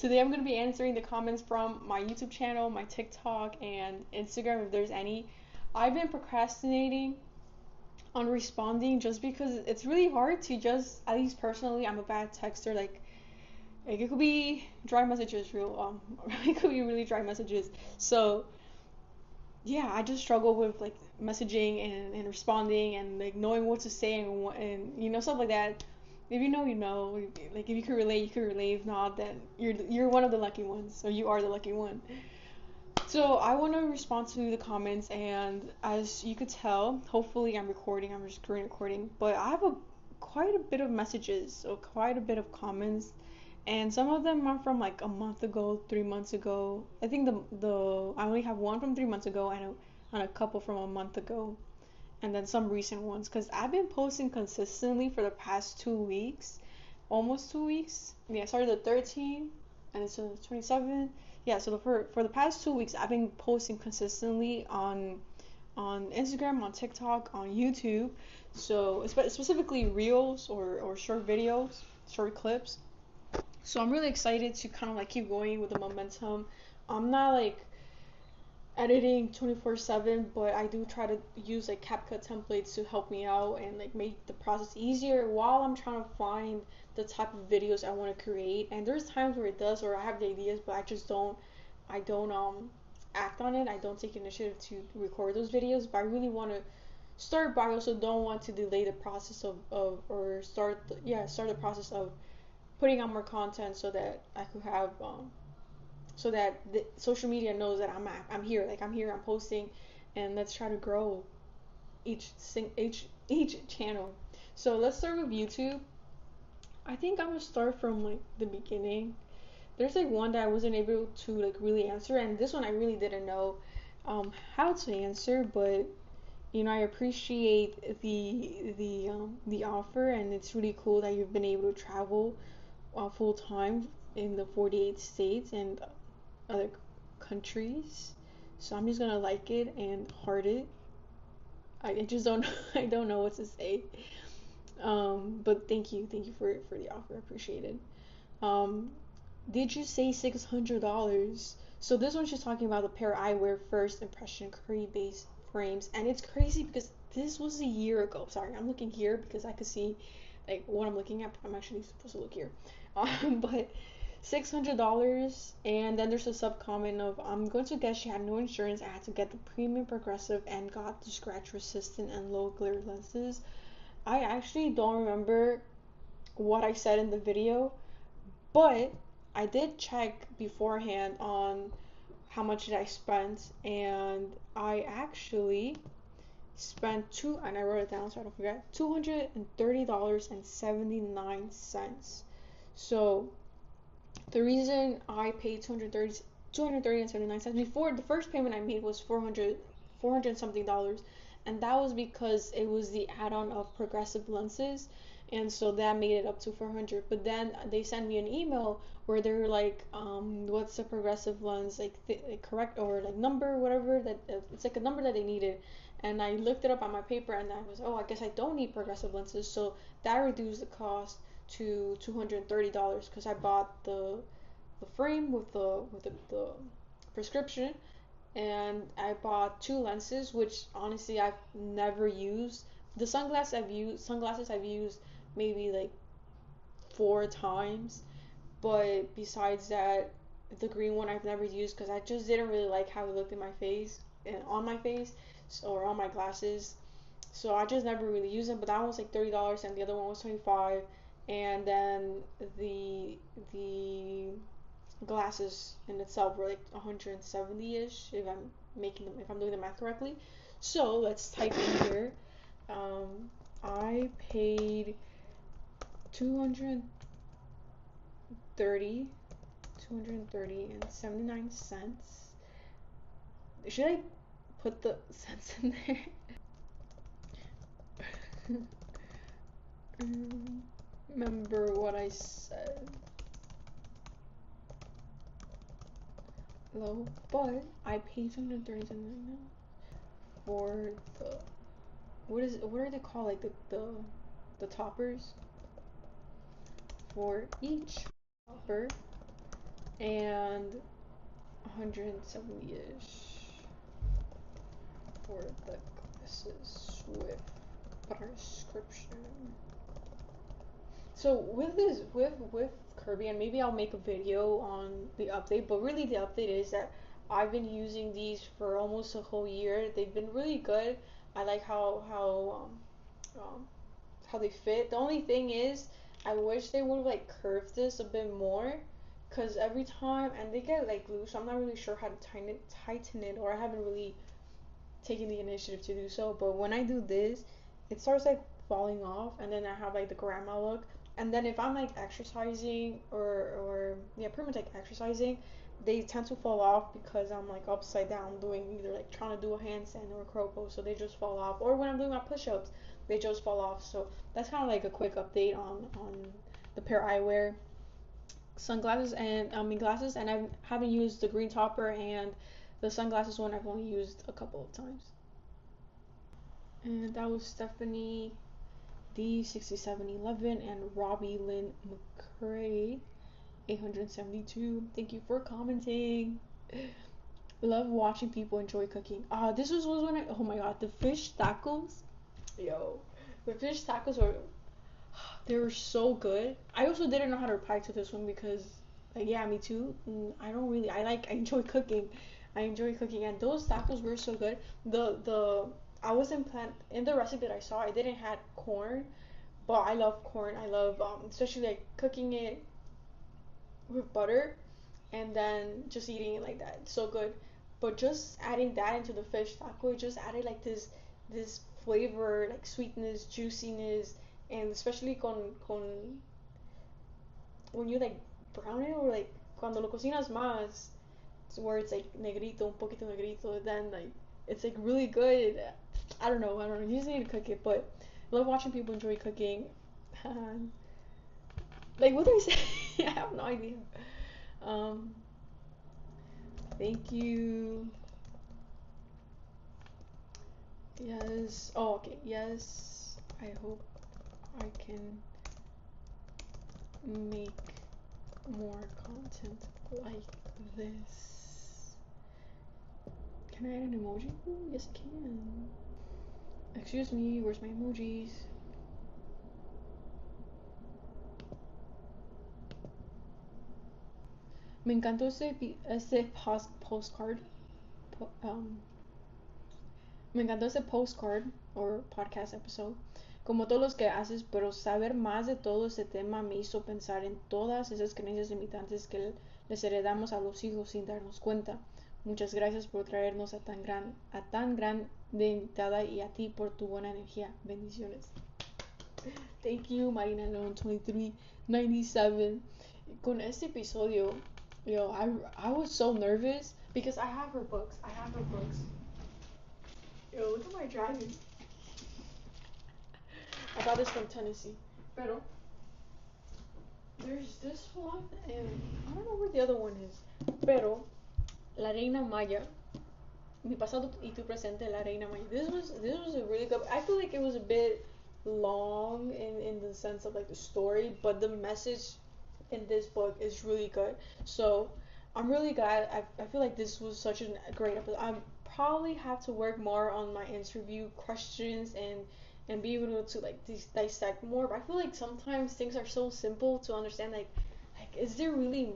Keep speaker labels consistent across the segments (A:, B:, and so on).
A: Today I'm going to be answering the comments from my YouTube channel, my TikTok, and Instagram if there's any. I've been procrastinating on responding just because it's really hard to just, at least personally, I'm a bad texter. Like it could be dry messages, it could be really dry messages. So yeah, I just struggle with like messaging and responding and like knowing what to say and stuff like that. If you know, you know. Like if you can relate, you can relate. If not, then you're one of the lucky ones, or you are the lucky one. So I want to respond to the comments, and as you could tell, hopefully I'm recording. I'm just screen recording, but I have a quite a bit of messages, so quite a bit of comments, and some of them are from like a month ago, 3 months ago. I think the I only have one from 3 months ago and a couple from a month ago, and then some recent ones because I've been posting consistently for the past 2 weeks, almost 2 weeks. Yeah, I started the 13th and it's the 27th. Yeah, so for the past 2 weeks, I've been posting consistently on Instagram, on TikTok, on YouTube. So specifically reels or short videos, short clips. So I'm really excited to kind of like keep going with the momentum. I'm not like editing 24/7, but I do try to use like CapCut templates to help me out and like make the process easier while I'm trying to find the type of videos I want to create. And there's times where it does, or I have the ideas, but I don't act on it. I don't take initiative to record those videos, but I really want to start, but I also don't want to delay the process of or start the process of putting out more content so that I could have so that the social media knows that I'm here. Like I'm here, I'm posting, and let's try to grow each channel. So let's start with YouTube. I think I'm gonna start from like the beginning. There's like one that I wasn't able to like really answer, and this one I really didn't know how to answer, but I appreciate the offer, and it's really cool that you've been able to travel full time in the 48 states and other countries. So I'm just gonna like it and heart it. I just don't I don't know what to say. But thank you for the offer. I appreciate it. Um, did you say $600? So this one's just talking about the pair I wear first impression curry base frames, and it's crazy because this was a year ago. Sorry, I'm looking here because I could see like what I'm looking at. I'm actually supposed to look here. But $600, and then there's a sub comment of I'm going to guess she had no insurance. I had to get the premium progressive and got the scratch resistant and low glare lenses. I actually don't remember what I said in the video, but I did check beforehand on how much did I spend, and I actually spent and I wrote it down so I don't forget, $230.79. So the reason I paid 230 and 79 cents before, the first payment I made was 400 something dollars, and that was because it was the add-on of progressive lenses, and so that made it up to 400. But then they sent me an email where they're like, what's the progressive lens like correct or like number, whatever, that it's like a number that they needed. And I looked it up on my paper, and I was, oh, I guess I don't need progressive lenses, so that reduced the cost to $230 because I bought the frame with the prescription, and I bought two lenses, which honestly I've never used. The sunglasses I've used maybe like 4 times, but besides that, the green one I've never used because I just didn't really like how it looked in my face and on my face, or on my glasses. So I just never really used them. But that one was like $30, and the other one was 25, and then the glasses in itself were like 170-ish if I'm doing the math correctly. So let's type in here. I paid 230 230 and 79 cents. Should I put the cents in there? Remember what I said. Low, but I paid 230 something for the what are they called, like the toppers. For each topper and 170-ish for the glasses with prescription. So with this, with Kirby, and maybe I'll make a video on the update, but really the update is that I've been using these for almost a whole year. They've been really good. I like how they fit. The only thing is, I wish they would have like curved this a bit more, cause every time and they get like loose. So I'm not really sure how to tighten it, or I haven't really taken the initiative to do so. But when I do this, it starts like falling off, and then I have like the grandma look. And then if I'm like exercising or yeah, pretty much like exercising, they tend to fall off because I'm like upside down doing either like trying to do a handstand or a crow pose, so they just fall off. Or when I'm doing my push-ups, they just fall off. So that's kind of like a quick update on the pair I wear. Sunglasses and I mean glasses, and I haven't used the green topper, and the sunglasses one I've only used a couple of times. And that was Stephanie D6711 and Robbie Lynn McCray 872. Thank you for commenting. Love watching people enjoy cooking. This was when I, oh my god, the fish tacos. Yo, the fish tacos were, they were so good. I also didn't know how to reply to this one because, like, yeah, me too. I enjoy cooking. I enjoy cooking, and those tacos were so good. I was in the recipe that I saw. I didn't had corn, but I love corn. I love especially like cooking it with butter and then just eating it like that. It's so good. But just adding that into the fish taco, it just added like this flavor, like sweetness, juiciness, and especially con when you like brown it, or like cuando lo cocinas más, where it's like negrito, un poquito negrito, then like it's like really good. I don't know. You just need to cook it, but I love watching people enjoy cooking. Like what do I say? I have no idea. Um, Thank you. Yes. Oh, okay. Yes. I hope I can make more content like this. Can I add an emoji? Ooh, yes, I can. Excuse me, where's my emojis? Me encantó ese postcard. Me encantó ese postcard o podcast episode, como todos los que haces, pero saber más de todo este tema me hizo pensar en todas esas creencias limitantes que les heredamos a los hijos sin darnos cuenta. Muchas gracias por traernos a tan gran de invitada, y a ti por tu buena energía. Bendiciones. Thank you, Marina Leon 2397. Con este episodio, I was so nervous because I have her books. Yo, look at my dragon. I got this from Tennessee. Pero there's this one, and I don't know where the other one is. Pero La Reina Maya. Mi pasado y tu presente, La Reina Maya. This was a really good. I feel like it was a bit long in the sense of like the story, but the message in this book is really good. So I'm really glad. I feel like this was such a great episode. I probably have to work more on my interview questions and be able to like dissect more. But I feel like sometimes things are so simple to understand. Like is there really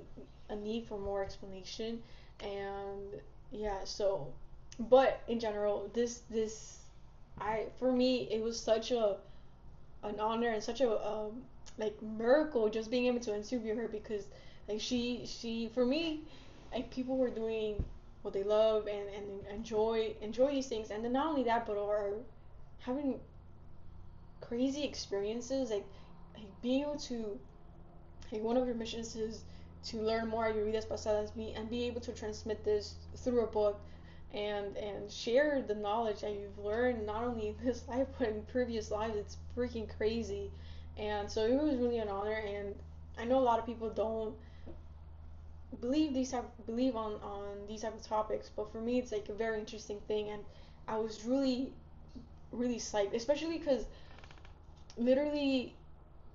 A: a need for more explanation? And yeah, so but in general, this I for me it was such a an honor and such a like miracle just being able to interview her, because like she for me, like people were doing what they love and enjoy these things, and then not only that but are having crazy experiences, like being able to, like one of your missions is to learn more at your vidas pasadas, and be able to transmit this through a book and share the knowledge that you've learned not only in this life but in previous lives. It's freaking crazy, and so it was really an honor. And I know a lot of people don't believe on these type of topics, but for me it's like a very interesting thing, and I was really psyched, especially because literally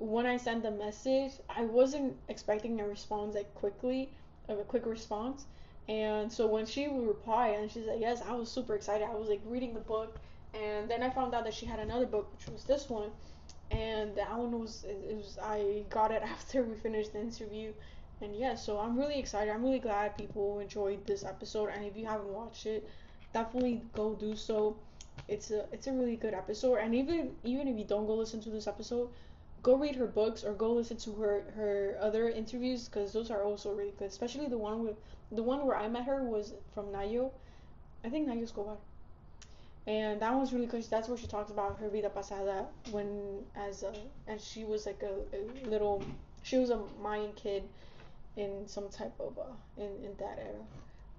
A: when I sent the message, I wasn't expecting a response like quickly, of a quick response. And so when she would reply and she's like, yes, I was super excited. I was like reading the book, and then I found out that she had another book, which was this one, and that one was it was I got it after we finished the interview. And yeah, so I'm really excited. I'm really glad people enjoyed this episode, and if you haven't watched it, definitely go do so. It's a really good episode, and even if you don't go listen to this episode, go read her books or go listen to her other interviews, because those are also really good. Especially the one where I met her was from Nayo. I think Nayo Escobar, and that one's really good. That's where she talks about her vida pasada when as she was like a little, she was a Mayan kid in some type of in that era.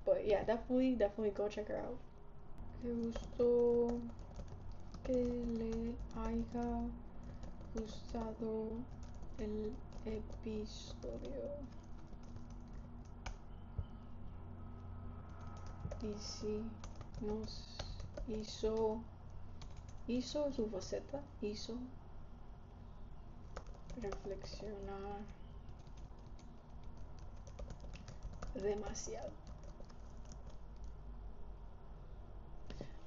A: But yeah, definitely go check her out. Qué gusto que le haya gustado el episodio. Y si nos hizo su faceta, hizo reflexionar demasiado.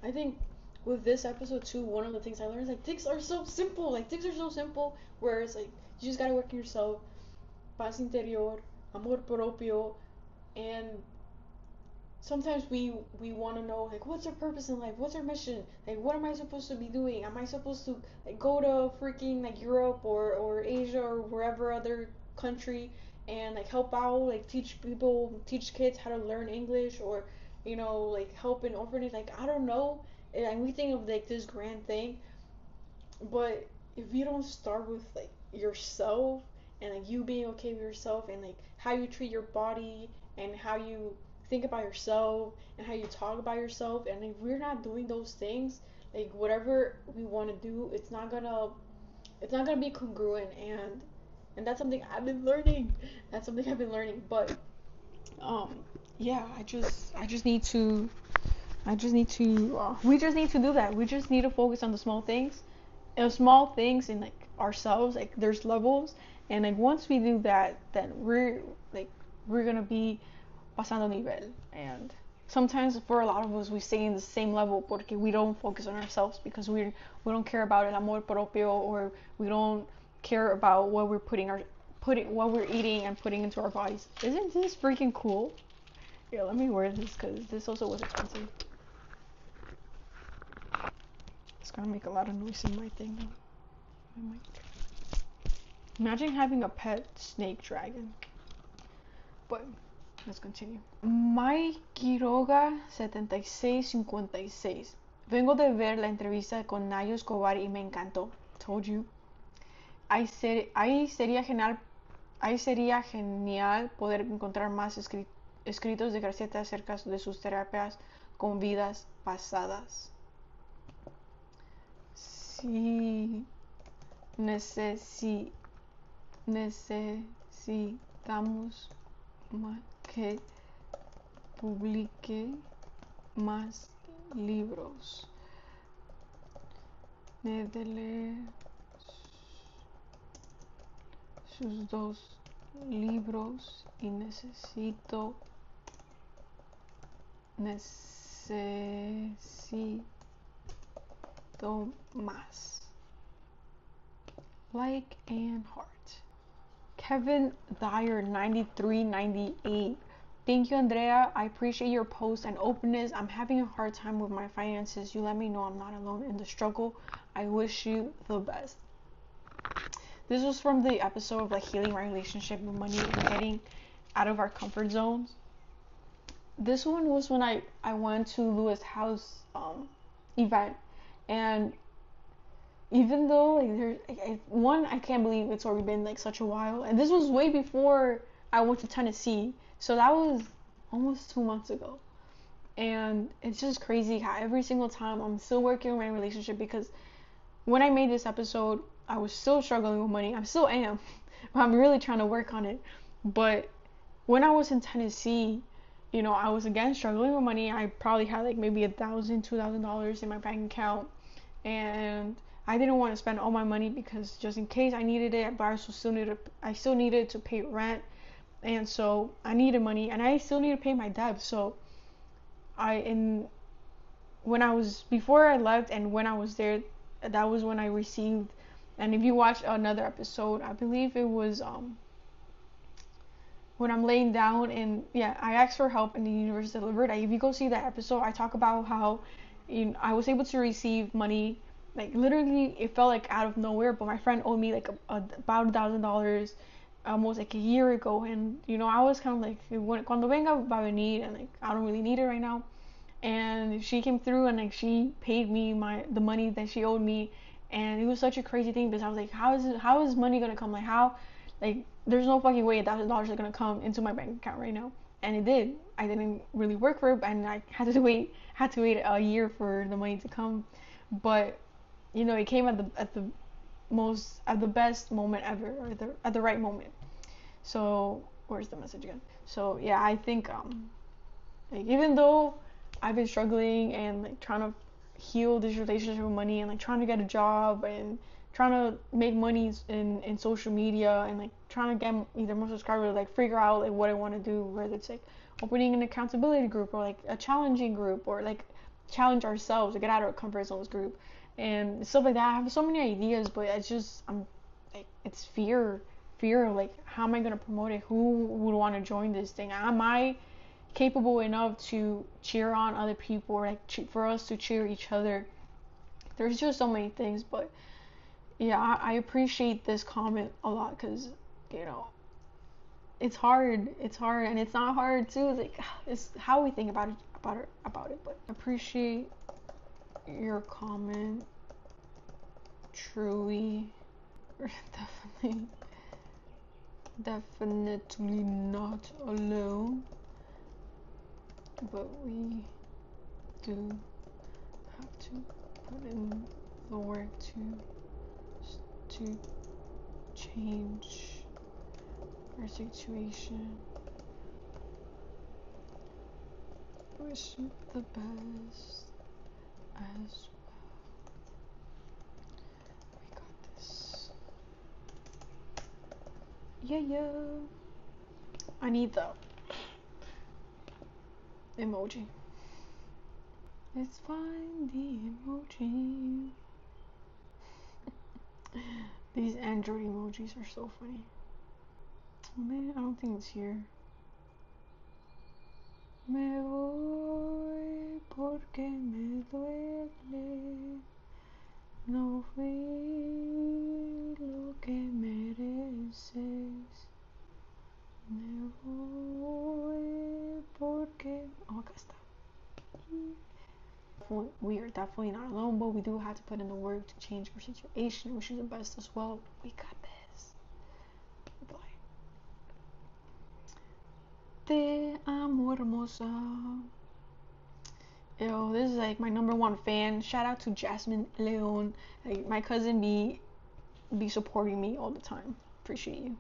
A: I think with this episode too, one of the things I learned is like things are so simple. Like things are so simple where it's like you just gotta work on yourself, paz interior, amor propio, and sometimes we want to know like what's our purpose in life, what's our mission, like what am I supposed to be doing, am I supposed to like go to freaking like Europe or Asia or wherever other country and like help out, like teach kids how to learn English, or like help in orphanage, like I don't know. And we think of like this grand thing, but if you don't start with like yourself and like you being okay with yourself and like how you treat your body and how you think about yourself and how you talk about yourself, and if we're not doing those things, like whatever we want to do, it's not gonna be congruent. And that's something I've been learning. That's something I've been learning. But um yeah, we just need to do that. We just need to focus on the small things, in like ourselves. Like there's levels, and like once we do that, then we're gonna be pasando nivel. And sometimes for a lot of us, we stay in the same level porque we don't focus on ourselves, because we don't care about el amor propio, or we don't care about what what we're eating and putting into our bodies. Isn't this freaking cool? Yeah, let me wear this because this also was expensive. It's gonna make a lot of noise in my thing though. My mic. Imagine having a pet snake dragon. But let's continue. Mike Quiroga 7656. Vengo de ver la entrevista con Nayo Escobar y me encantó. Told you. Ahí sería genial poder encontrar más escritos de Gracieta acerca de sus terapias con vidas pasadas. Sí, necesitamos que publique más libros. Nedele sus 2 libros y necesito más. Like and heart. Kevin Dyer 9398. Thank you, Andrea. I appreciate your post and openness. I'm having a hard time with my finances. You let me know I'm not alone in the struggle. I wish you the best. This was from the episode of like healing my relationship with money and getting out of our comfort zones. This one was when I went to Lewis' house event, and even though like I can't believe it's already been like such a while, and this was way before I went to Tennessee, so that was almost 2 months ago. And it's just crazy how every single time I'm still working on my relationship, because when I made this episode I was still struggling with money. I still am. I'm really trying to work on it. But when I was in Tennessee, I was again struggling with money. I probably had like maybe $1,000-$2,000 in my bank account, and I didn't want to spend all my money because just in case I needed it, but I still needed to pay rent, and so I needed money, and I still need to pay my debt. So I in when I was before I left and when I was there, that was when I received. And if you watch another episode, I believe it was when I'm laying down, and yeah, I asked for help and the universe delivered. If you go see that episode, I talk about how I was able to receive money, like literally it felt like out of nowhere, but my friend owed me like about $1,000 almost like a year ago, and I was kind of like, cuando venga va a venir, and like I don't really need it right now. And she came through, and like she paid me the money that she owed me. And it was such a crazy thing, because I was like, how is money gonna come, like how, like there's no fucking way $1,000 is gonna come into my bank account right now. And it did. I didn't really work for it, and I had to wait a year for the money to come. But it came at the best moment ever, or at the right moment. So where's the message again? So yeah, I think like even though I've been struggling and like trying to heal this relationship with money, and like trying to get a job, and trying to make money in social media, and like trying to get either more subscribers, like figure out like what I want to do, whether it's like opening an accountability group, or like a challenging group, or like challenge ourselves to get out of our comfort zones group and stuff like that. I have so many ideas, but I'm like, it's fear of like, how am I gonna promote it? Who would want to join this thing? Am I capable enough to cheer on other people, or like for us to cheer each other? There's just so many things. But yeah, I appreciate this comment a lot, because it's hard, and it's not hard too. It's like, it's how we think about it. But I appreciate your comment, truly. Definitely not alone, but we do have to put in the work to change our situation. Wish you the best as well. We got this. Yeah. I need the emoji. Let's find the emoji. These Android emojis are so funny. Oh man, I don't think it's here. Me voy porque me duele. No fui lo que mereces. Me voy porque... Oh, acá está. We are definitely not alone, but we do have to put in the work to change our situation. Wish you the best as well. We got this. Bye. Te amo, hermosa. Yo, this is like my #1 fan. Shout out to Jasmine Leon. Like, my cousin be supporting me all the time. Appreciate you.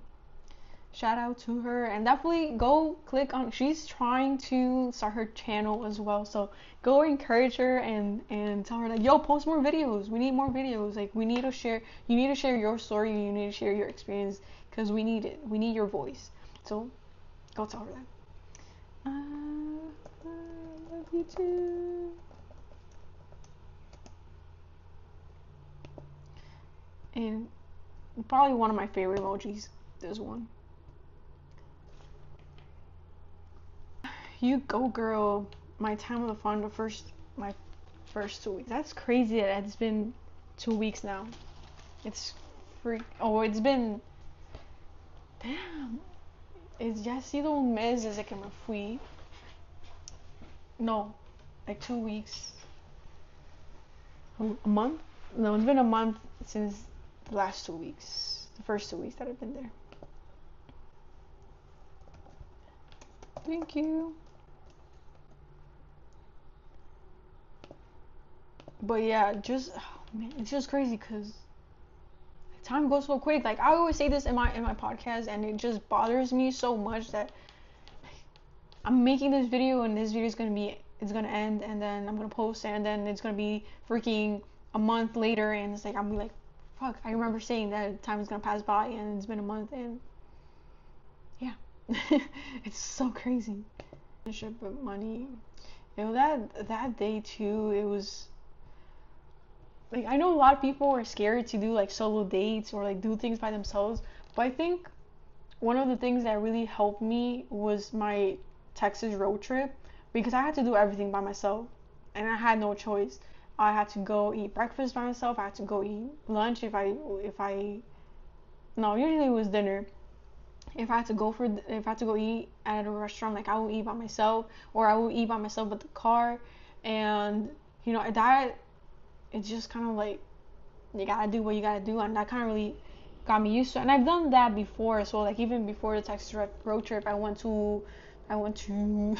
A: Shout out to her, and definitely go click on, she's trying to start her channel as well, so go encourage her and tell her like, yo, post more videos. We need more videos. Like, you need to share your story, you need to share your experience, because we need it. We need your voice. So go tell her that. I love you too. And probably one of my favorite emojis, this one. You go, girl. My time of the fun, my first 2 weeks. That's crazy that it's been 2 weeks now. It's it's been, damn. Ya ha sido un mes desde que me fui. No, like 2 weeks. A month? No, it's been a month since the last 2 weeks. The first 2 weeks that I've been there. Thank you. But yeah, man, it's just crazy because time goes so quick. Like, I always say this in my podcast, and it just bothers me so much that I'm making this video, and this video is gonna end, and then I'm gonna post it, and then it's gonna be freaking a month later, and it's like, I'm like, fuck, I remember saying that time is gonna pass by, and it's been a month, and yeah, It's so crazy. But money, that day too, it was like, I know a lot of people are scared to do like solo dates or like do things by themselves, but I think one of the things that really helped me was my Texas road trip, because I had to do everything by myself and I had no choice. I had to go eat breakfast by myself. I had to go eat lunch if I no, usually it was dinner. If I had to go eat at a restaurant, like I will eat by myself, or I will eat by myself at the car, and that, it's just kind of like you gotta do what you gotta do, and that kind of really got me used to it. And I've done that before, so like even before the Texas road trip, I went to I went to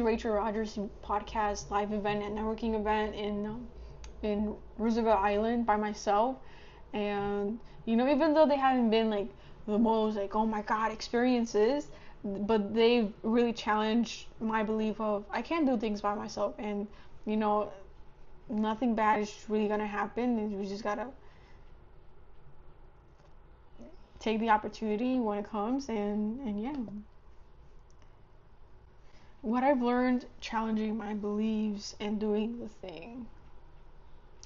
A: Rachel Rogers' podcast live event and networking event in Roosevelt Island by myself. And even though they haven't been like the most like, oh my god, experiences, but they've really challenged my belief of I can do things by myself, and you know nothing bad is really gonna happen, and we just gotta take the opportunity when it comes. And yeah, what I've learned challenging my beliefs and doing the thing.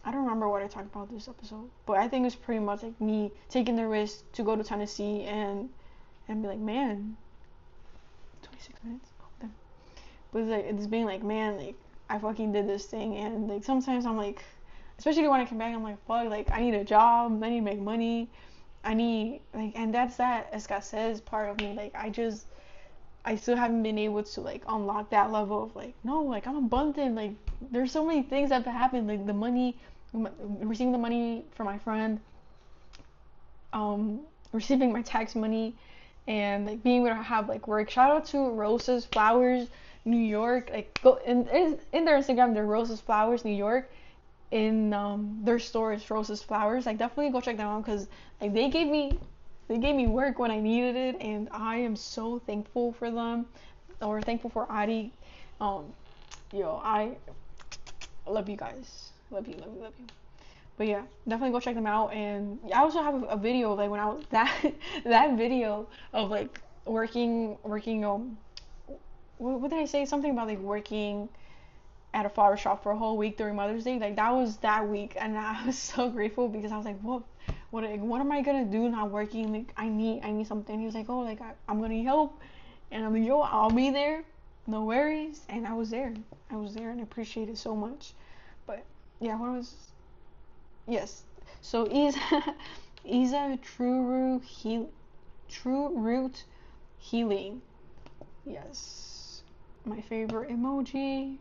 A: I don't remember what I talked about this episode, but I think it's pretty much like me taking the risk to go to Tennessee and be like, man, 26 minutes. Oh, but it's like, it's being like, man, like I fucking did this thing, and like sometimes I'm like, especially when I come back, I'm like, fuck, like I need a job, I need to make money, I need like, and that's that, as Scott says, part of me. Like I still haven't been able to like unlock that level of like, no, like I'm abundant, like there's so many things that have happened, like the money, receiving the money from my friend, receiving my tax money, and like being able to have like work. Shout out to Roses Flowers New York. Like go in their Instagram, they're Roses Flowers New York. In their store is Roses Flowers. Like definitely go check them out, because like they gave me work when I needed it, and I am so thankful for them, or thankful for Adi. I love you guys. Love you, love you, love you. But yeah, definitely go check them out. And I also have a video of like when I was that video of like working what did I say, something about like working at a flower shop for a whole week during Mother's Day. Like that was that week, and I was so grateful, because I was like, what am I gonna do not working? Like I need something. He was like, oh, like I'm gonna help, and I'm like, yo, I'll be there, no worries. And I was there, and I appreciate it so much. But yeah, yes. So Isa True Root Healing. Yes, my favorite emoji.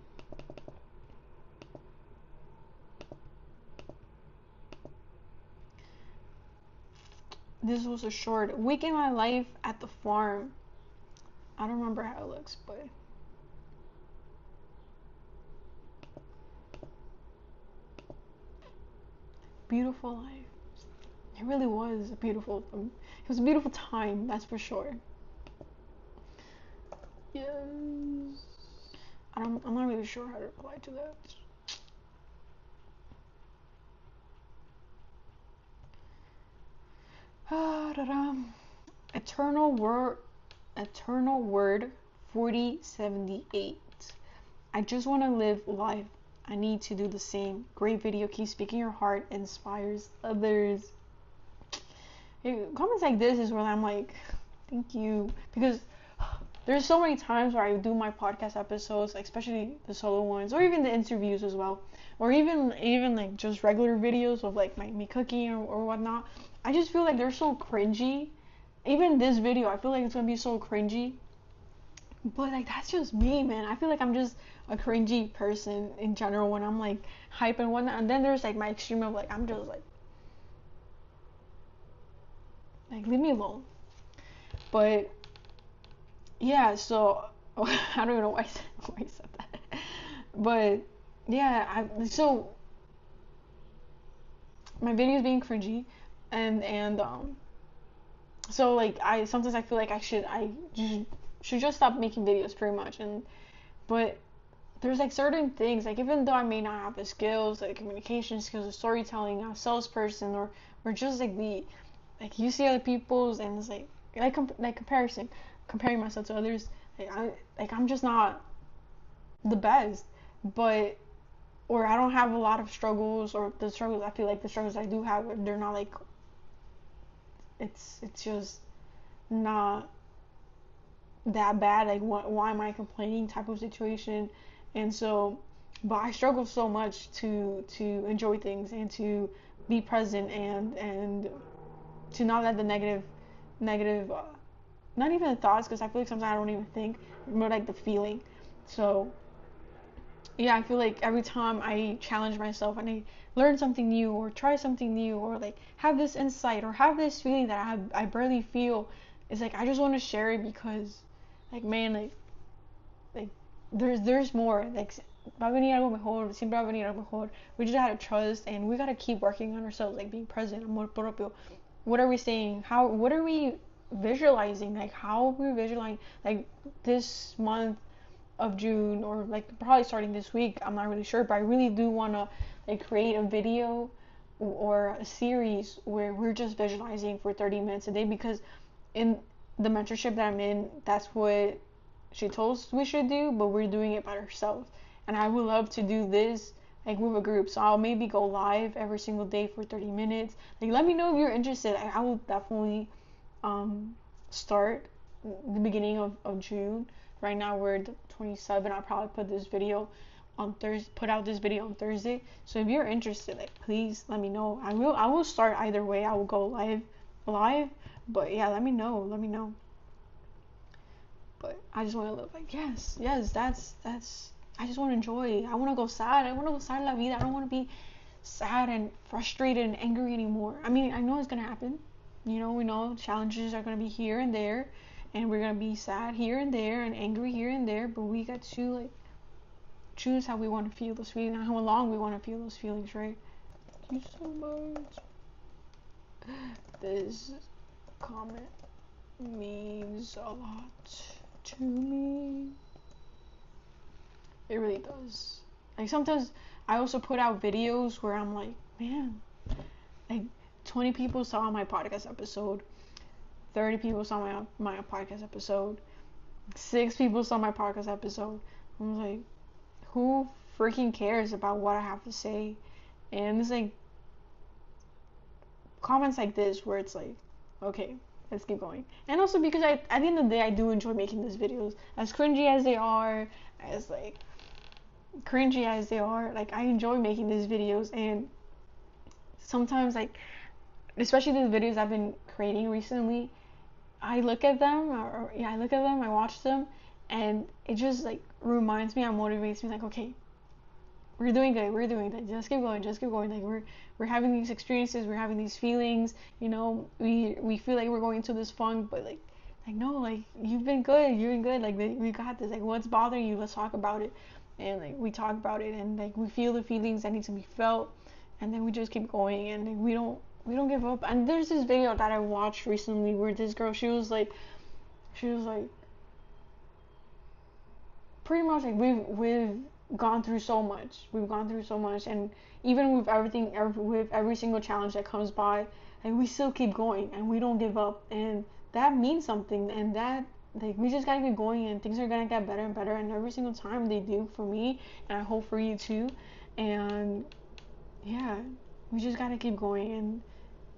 A: This was a short week in my life at the farm. I don't remember how it looks, but beautiful life. It really was a beautiful. It was a beautiful time, that's for sure. Yes. I'm not really sure how to reply to that. Eternal Word 4078. I just want to live life. I need to do the same. Great video. Keep speaking your heart. Inspires others. Comments like this is where I'm like, thank you. Because there's so many times where I do my podcast episodes, especially the solo ones, or even the interviews as well, or even like just regular videos of like me cooking or whatnot. I just feel like they're so cringy. Even this video, I feel like it's gonna be so cringy. But like that's just me, man. I feel like I'm just a cringy person in general when I'm like hype and whatnot. And then there's like my extreme of like I'm just like leave me alone. But yeah, so I don't even know why I said that. But yeah, so my videos being cringy, and so like I sometimes I feel like I should just stop making videos pretty much. And but there's like certain things, like even though I may not have the skills, like communication skills or storytelling, a salesperson, or just like the like you see other people's, and it's like comparison. comparing myself to others. I'm just not the best, but or I don't have a lot of struggles, or the struggles, I feel like the struggles I do have, they're not like, it's just not that bad. Like, why am I complaining type of situation. And so, but I struggle so much to enjoy things and to be present, and to not let the negative not even the thoughts, because I feel like sometimes I don't even think, more like the feeling. So yeah, I feel like every time I challenge myself and I learn something new or try something new, or like have this insight or have this feeling that I barely feel, it's like I just want to share it, because like, man, like there's more. Like, va a venir algo mejor, siempre va a venir algo mejor. We just gotta trust, and we gotta keep working on ourselves, like being present, amor propio. What are we saying? What are we visualizing? Like, how are we visualizing, like, this month of June, or like probably starting this week, I'm not really sure, but I really do want to like create a video or a series where we're just visualizing for 30 minutes a day, because in the mentorship that I'm in, that's what she told us we should do, but we're doing it by ourselves. And I would love to do this like with a group, so I'll maybe go live every single day for 30 minutes. Like, let me know if you're interested. I will definitely start the beginning of June. Right now we're the 27th. I'll probably put this video on Thursday, put out this video on Thursday. So if you're interested, like, please let me know. I will start either way. I will go live, but yeah, let me know. But I just want to live like, yes, that's I just want to enjoy. I want to go sad. I want to go sad la vida. I don't want to be sad and frustrated and angry anymore. I mean, I know it's gonna happen. You know, we know challenges are gonna be here and there, and we're gonna be sad here and there and angry here and there, but we got to like choose how we want to feel those feelings and how long we want to feel those feelings, right? Thank you so much. This comment means a lot to me. It really does. Like, sometimes I also put out videos where I'm like, man, like 20 people saw my podcast episode, 30 people saw my podcast episode, 6 people saw my podcast episode. I'm like, who freaking cares about what I have to say? And it's like comments like this where it's like, okay, let's keep going. And also because at the end of the day, I do enjoy making these videos, as cringy as they are, like I enjoy making these videos. And sometimes, like, especially the videos I've been creating recently, I look at them, I watch them, and it just like reminds me and motivates me, like, okay, we're doing good, just keep going, like we're having these experiences, we're having these feelings, you know, we feel like we're going into this funk, but like no, like you've been good, like we got this, like what's bothering you, let's talk about it. And like we talk about it, and like we feel the feelings that need to be felt, and then we just keep going, and like, we don't give up. And there's this video that I watched recently where this girl, she was like pretty much like we've gone through so much, and even with with every single challenge that comes by, like we still keep going and we don't give up, and that means something. And that, like, we just gotta keep going, and things are gonna get better and better, and every single time they do for me, and I hope for you too. And yeah, we just gotta keep going.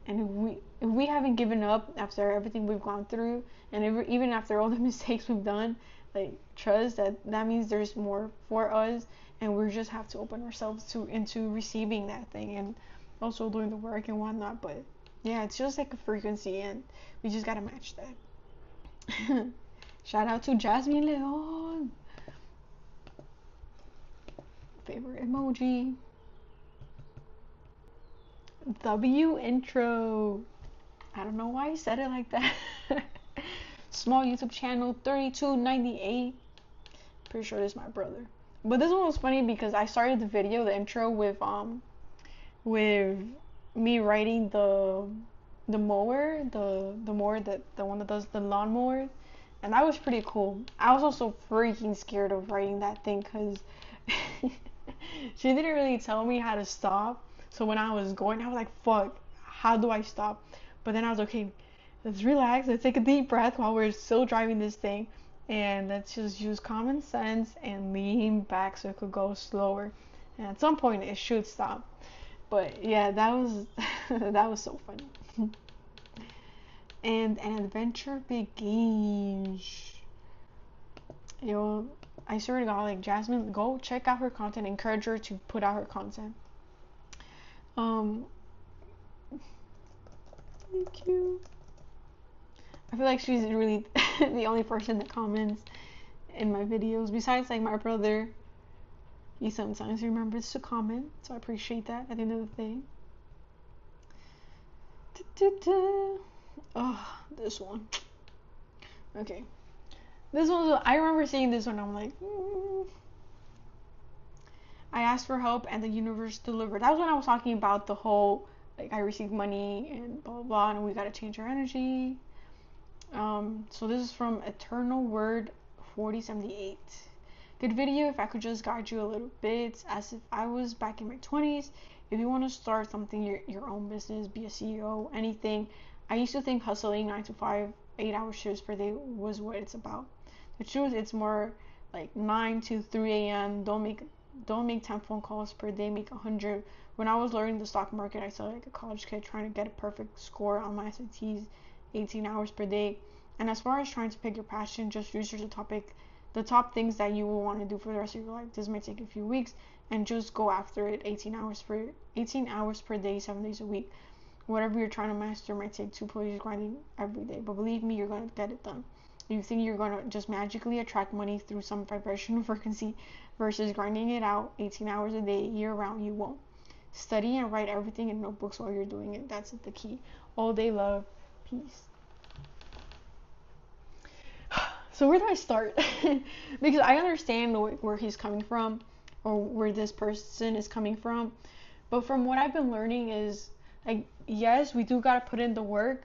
A: And if we haven't given up after everything we've gone through, and even after all the mistakes we've done, like, trust that means there's more for us, and we just have to open ourselves into receiving that thing, and also doing the work and whatnot. But yeah, it's just like a frequency, and we just gotta match that. Shout out to Jasmine Leon. Favorite emoji. W intro. I don't know why I said it like that. Small YouTube channel, 3298. Pretty sure this is my brother. But this one was funny because I started the video, the intro, with me riding the mower, the mower, that the one that does the lawnmower, and that was pretty cool. I was also freaking scared of riding that thing because she didn't really tell me how to stop. So when I was going, I was like, fuck, how do I stop? But then I was okay, let's relax. Let's take a deep breath while we're still driving this thing. And let's just use common sense and lean back so it could go slower. And at some point it should stop. But yeah, that was that was so funny. And an adventure begins. Yo, I swear to God, like Jasmine, go check out her content. Encourage her to put out her content. Thank you. I feel like she's really the only person that comments in my videos. Besides, like my brother, he sometimes remembers to comment, so I appreciate that at the end of the day. Oh, this one. Okay. This one, I remember seeing this one, I'm like, I asked for help and the universe delivered. That was when I was talking about the whole, like, I received money and blah, blah, blah, and we gotta change our energy. So this is from Eternal Word 4078. Good video. If I could just guide you a little bit, as if I was back in my 20s. If you want to start something, your own business, be a CEO, anything. I used to think hustling 9 to 5, 8-hour shifts per day was what it's about. The truth, it's more like 9 to 3 a.m. Don't make 10 phone calls per day. Make 100. When I was learning the stock market, I saw like a college kid trying to get a perfect score on my SATs, 18 hours per day. And as far as trying to pick your passion, just research the top things that you will want to do for the rest of your life. This might take a few weeks, and just go after it. 18 hours per day, 7 days a week. Whatever you're trying to master might take 2 plus grinding every day, but believe me, you're going to get it done. You think you're going to just magically attract money through some vibrational frequency versus grinding it out 18 hours a day year round, you won't. Study and write everything in notebooks while you're doing it. That's the key. All day love. Peace. So where do I start? Because I understand where he's coming from, or where this person is coming from, but from what I've been learning is, like, yes, we do gotta put in the work,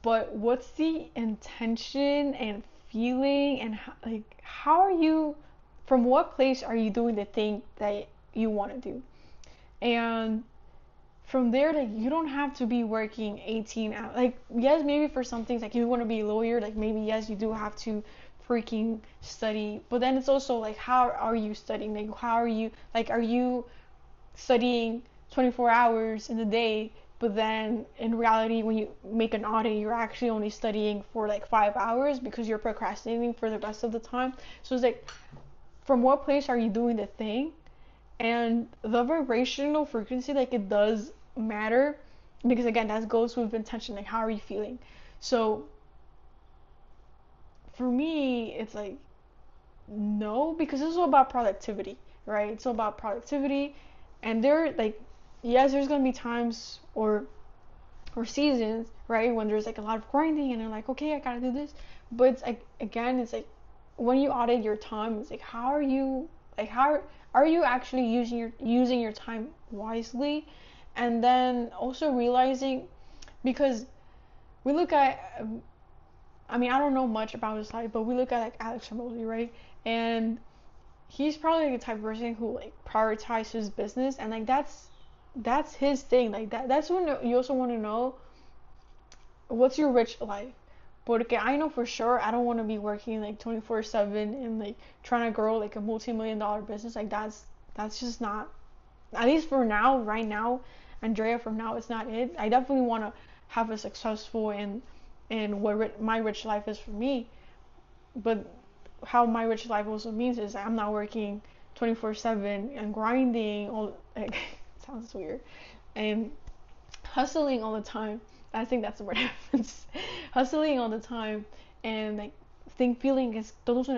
A: but what's the intention and feeling, and how are you, from what place are you doing the thing that you want to do? And from there, like, you don't have to be working 18 hours. Like, yes, maybe for some things, like, you want to be a lawyer, like, maybe, yes, you do have to freaking study. But then it's also, like, how are you studying? Like, are you studying 24 hours in the day, but then in reality, when you make an audit, you're actually only studying for, like, 5 hours because you're procrastinating for the rest of the time. So it's like, from what place are you doing the thing? And the vibrational frequency, like, it does matter, because again, that goes with intention. Like, how are you feeling? So for me, it's like, no, because it's all about productivity, right? It's all about productivity. And there, like, yes, there's gonna be times or seasons, right, when there's like a lot of grinding and they're like, okay, I gotta do this. But it's like, again, it's like, when you audit your time, it's like, how are you actually using your time wisely? And then also realizing, because we look at, I mean, I don't know much about his life, but we look at, like, Alex Ramosi, right? And he's probably like the type of person who, like, prioritizes business, and, like, that's his thing. Like, that's when you also want to know, what's your rich life? Porque I know for sure I don't want to be working like 24/7 and, like, trying to grow like a multi-million-dollar business. Like, that's just not, at least for now, right now, Andrea, from now, it's not it. I definitely want to have a successful and what my rich life is for me. But how my rich life also means is I'm not working 24/7 and grinding all, like, sounds weird, and hustling all the time. I think that's the word. Hustling all the time, and, like, feeling is todos,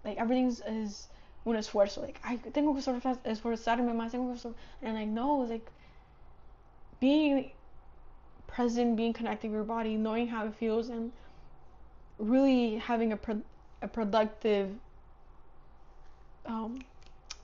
A: like, everything's is un esfuerzo. Like, I tengo que esforzarme más, and, like, no, like, being present, being connected with your body, knowing how it feels, and really having a productive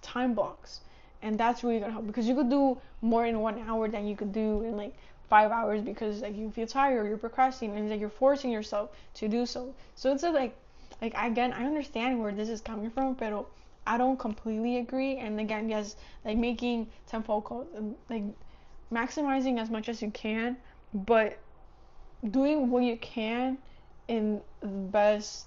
A: time blocks. And that's really gonna help, because you could do more in 1 hour than you could do in, like, 5 hours, because, like, you feel tired or you're procrastinating, and, like, you're forcing yourself to do so. So it's like again, I understand where this is coming from, but I don't completely agree. And again, yes, like, making 10 phone calls and, like, maximizing as much as you can, but doing what you can in the best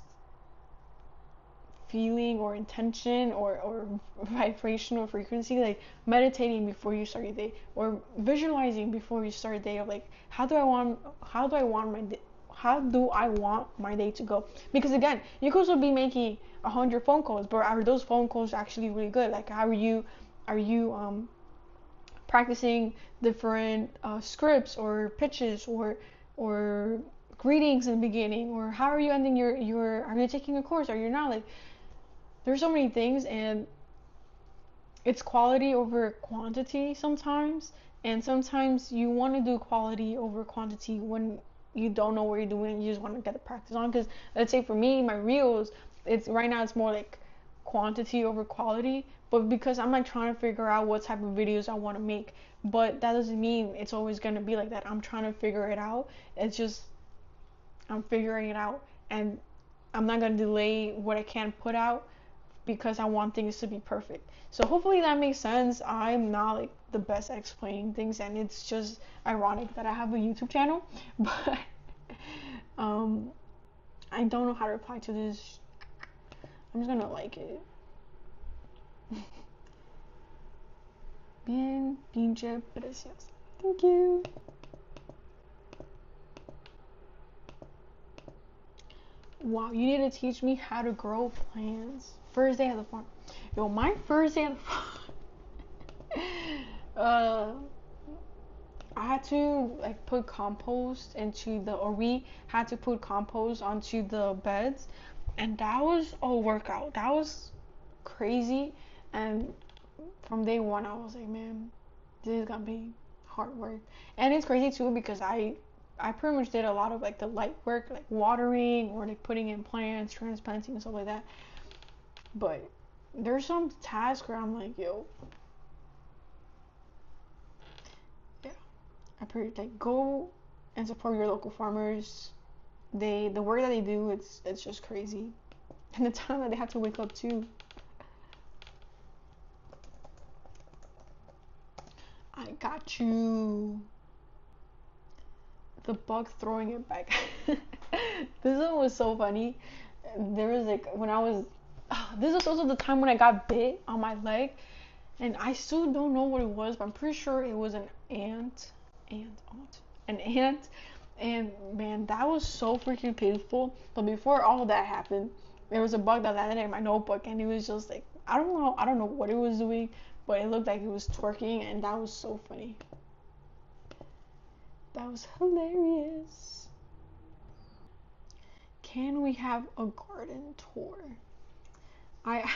A: feeling or intention or vibration or frequency, like meditating before you start your day, or visualizing before you start a day of like, how do I want my day, how do I want my day to go? Because again, you could also be making 100 phone calls, but are those phone calls actually really good? Like, how are you practicing different scripts or pitches or greetings in the beginning, or how are you ending your are you taking a course or you're not? Like, there's so many things, and it's quality over quantity sometimes, and sometimes you want to do quality over quantity when you don't know what you're doing. You just want to get the practice on. Because let's say for me, my reels, it's right now it's more like quantity over quality, but because I'm like trying to figure out what type of videos I want to make. But that doesn't mean it's always going to be like that. I'm trying to figure it out. It's just I'm figuring it out, and I'm not going to delay what I can put out because I want things to be perfect. So hopefully that makes sense. I'm not like the best at explaining things, and it's just ironic that I have a YouTube channel, but I don't know how to reply to this. I'm just gonna like it. Bien, pinche preciosa. Thank you. Wow, you need to teach me how to grow plants. First day at the farm. Yo, my first day at the farm. I had to like put compost into the, or we had to put compost onto the beds, and that was a workout. That was crazy, and from day one I was like, man, this is gonna be hard work. And it's crazy too because I pretty much did a lot of like the light work, like watering or like putting in plants, transplanting and stuff like that. But there's some tasks where I'm like, yo, yeah, I pretty like go and support your local farmers. The work that they do, it's just crazy, and the time that they have to wake up too. I got you. The bug throwing it back. This one was so funny. There was like when I was. This was also the time when I got bit on my leg, and I still don't know what it was, but I'm pretty sure it was an ant. An ant. And man, that was so freaking painful. But before all of that happened, there was a bug that landed in my notebook, and it was just like I don't know what it was doing, but it looked like it was twerking, and that was so funny. That was hilarious. Can we have a garden tour? I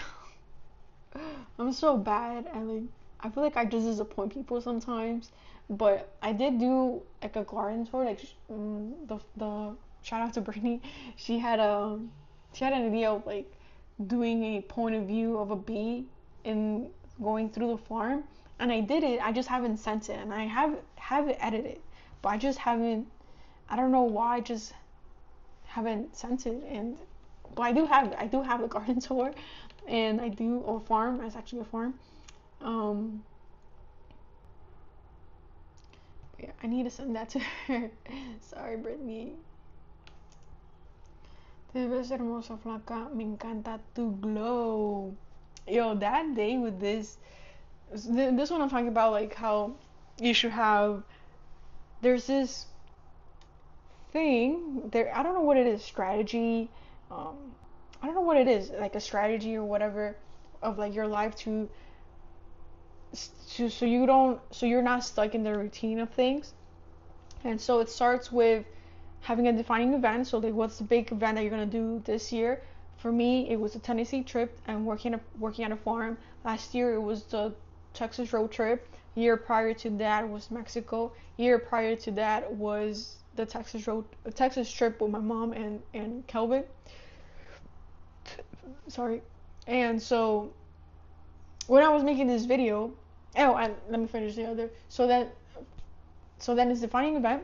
A: I'm so bad at like I feel like I just disappoint people sometimes, but I did do like a garden tour. Like the shout out to Brittany, she had she had an idea of like doing a point of view of a bee in going through the farm, and I did it. I just haven't sent it, and I have it edited, but I just haven't. I don't know why. I just haven't sent it, and but I do have a garden tour, and I do or farm. It's actually a farm. Yeah, I need to send that to her. Sorry, Brittany. Te ves hermosa, flaca. Me encanta tu glow. Yo, that day with this one I'm talking about, like how you should have. There's this thing there. I don't know what it is. Strategy. I don't know what it is. Like a strategy or whatever of like your life to so you're not stuck in the routine of things. And so it starts with having a defining event. So like, what's the big event that you're gonna do this year? For me, it was a Tennessee trip and working at a farm. Last year it was the Texas road trip. Year prior to that was Mexico. Year prior to that was the Texas trip with my mom and Kelvin. Sorry. And so when I was making this video, and let me finish the other. So then it's defining event,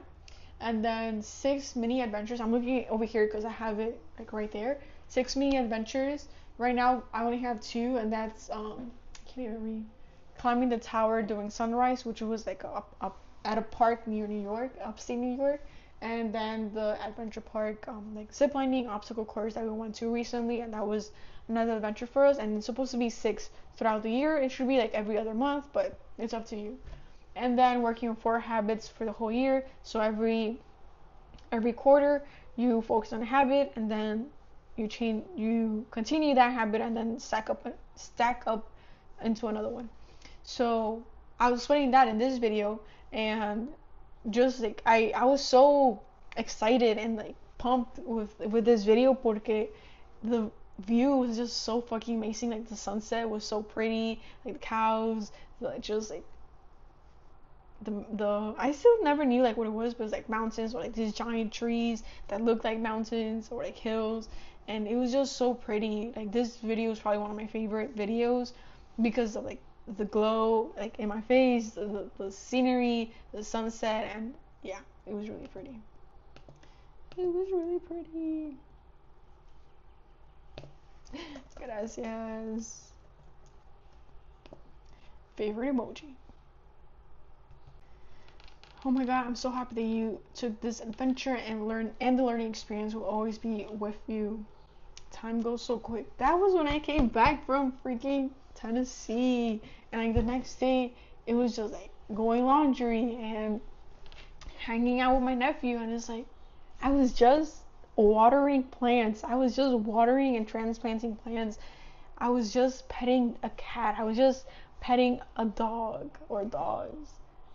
A: and then 6 mini adventures. I'm looking over here because I have it like right there. 6 mini adventures. Right now I only have 2, and that's I can't even read. Climbing the tower during sunrise, which was like up at a park near New York, upstate New York, and then the adventure park, like ziplining obstacle course that we went to recently, and that was another adventure for us. And it's supposed to be 6 throughout the year. It should be like every other month, but it's up to you. And then working on 4 habits for the whole year. So every quarter you focus on a habit, and then you continue that habit, and then stack up into another one. So I was explaining that in this video, and just like I was so excited and like pumped with this video porque the view was just so fucking amazing. Like the sunset was so pretty, like the cows, like just like the I still never knew like what it was, but it was like mountains or like these giant trees that looked like mountains or like hills, and it was just so pretty. Like this video is probably one of my favorite videos because of like the glow like in my face, the scenery, the sunset, and yeah, it was really pretty. It was really pretty. Gracias. Favorite emoji. Oh my god, I'm so happy that you took this adventure and the learning experience will always be with you. Time goes so quick. That was when I came back from freaking Tennessee, and like the next day it was just like going laundry and hanging out with my nephew, and it's like I was just watering plants. I was just watering and transplanting plants. I was just petting a cat. I was just petting a dog or dogs.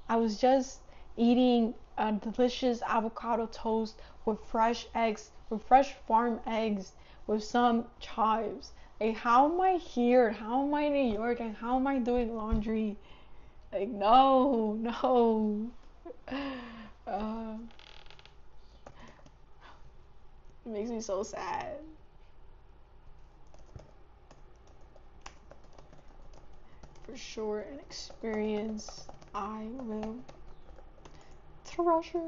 A: I was just eating a delicious avocado toast with fresh eggs, with fresh farm eggs, with some chives. Like, how am I here? How am I in New York? And how am I doing laundry? Like, no, no. Uh, it makes me so sad. For sure, an experience I will treasure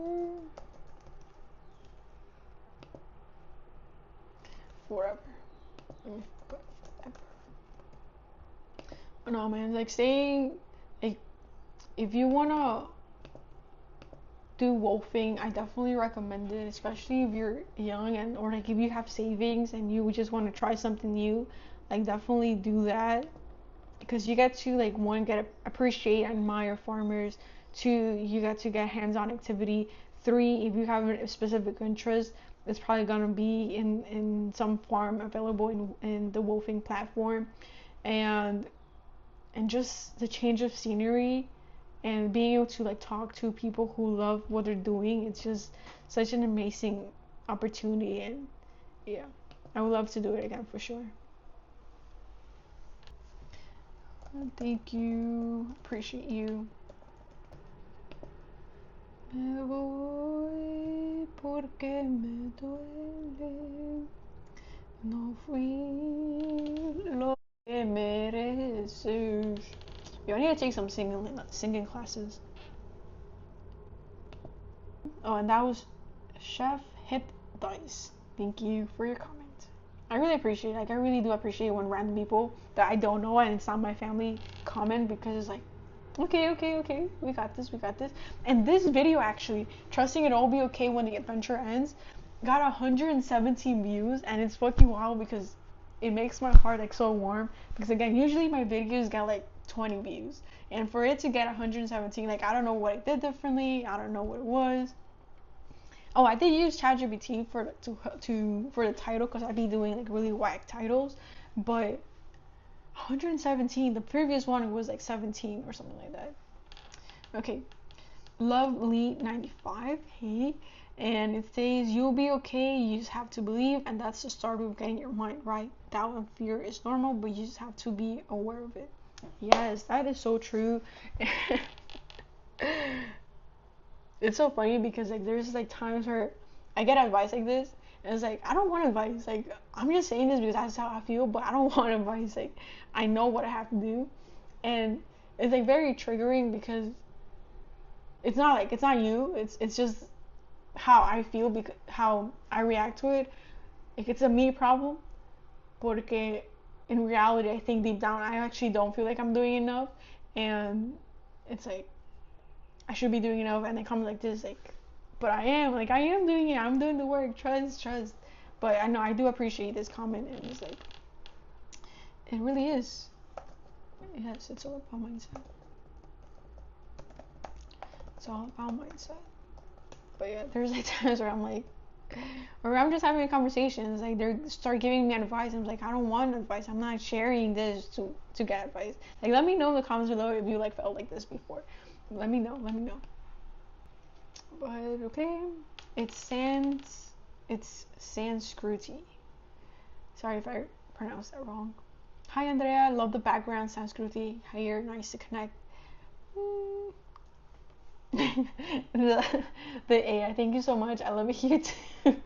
A: forever. Forever. No man, like saying like if you wanna do wolfing, I definitely recommend it, especially if you're young and or like if you have savings and you just want to try something new. Like definitely do that because you get to like one get appreciate and admire farmers. Two, you get to get hands-on activity. Three, if you have a specific interest, it's probably gonna be in some farm available in the wolfing platform, and just the change of scenery and being able to like talk to people who love what they're doing. It's just such an amazing opportunity, and yeah, I would love to do it again for sure. Thank you, appreciate you. Me voy porque me duele, no fui lo que mereces. Yo, I need to take some singing classes. Oh, and that was Chef Hip Dice. Thank you for your comment. I really appreciate it. Like, I really do appreciate when random people that I don't know and it's not my family comment, because it's like, okay, we got this. And this video actually, trusting it'll be okay when the adventure ends, got 117 views, and it's fucking wild because it makes my heart like so warm, because again, usually my videos get like 20 views, and for it to get 117, like I don't know what I did differently, I don't know what it was. Oh, I did use ChatGPT for the title because I'd be doing like really whack titles, but 117. The previous one was like 17 or something like that. Okay, Lovely95. Hey, and it says you'll be okay. You just have to believe, and that's the start of getting your mind right. Doubt and fear is normal, but you just have to be aware of it. Yes, that is so true. It's so funny because like there's like times where I get advice like this, and it's like I don't want advice. Like I'm just saying this because that's how I feel, but I don't want advice. Like I know what I have to do, and it's like very triggering because it's not you. It's just how I feel, because how I react to it. Like it's a me problem, porque in reality I think deep down I actually don't feel like I'm doing enough, and it's like I should be doing enough, and it comes like this like But I am doing it. I'm doing the work. Trust. But I know I do appreciate this comment, and it's like, it really is. Yes, it's all about mindset. It's all about mindset. But yeah, there's like times where I'm like, or I'm just having a conversation. It's like they start giving me advice. I'm like, I don't want advice. I'm not sharing this to get advice. Like, let me know in the comments below if you like felt like this before. Let me know. But okay, it's Sanskriti. Sorry if I pronounced that wrong. Hi Andrea, love the background. Sanskriti, here, nice to connect. the AI, thank you so much. I love it here too.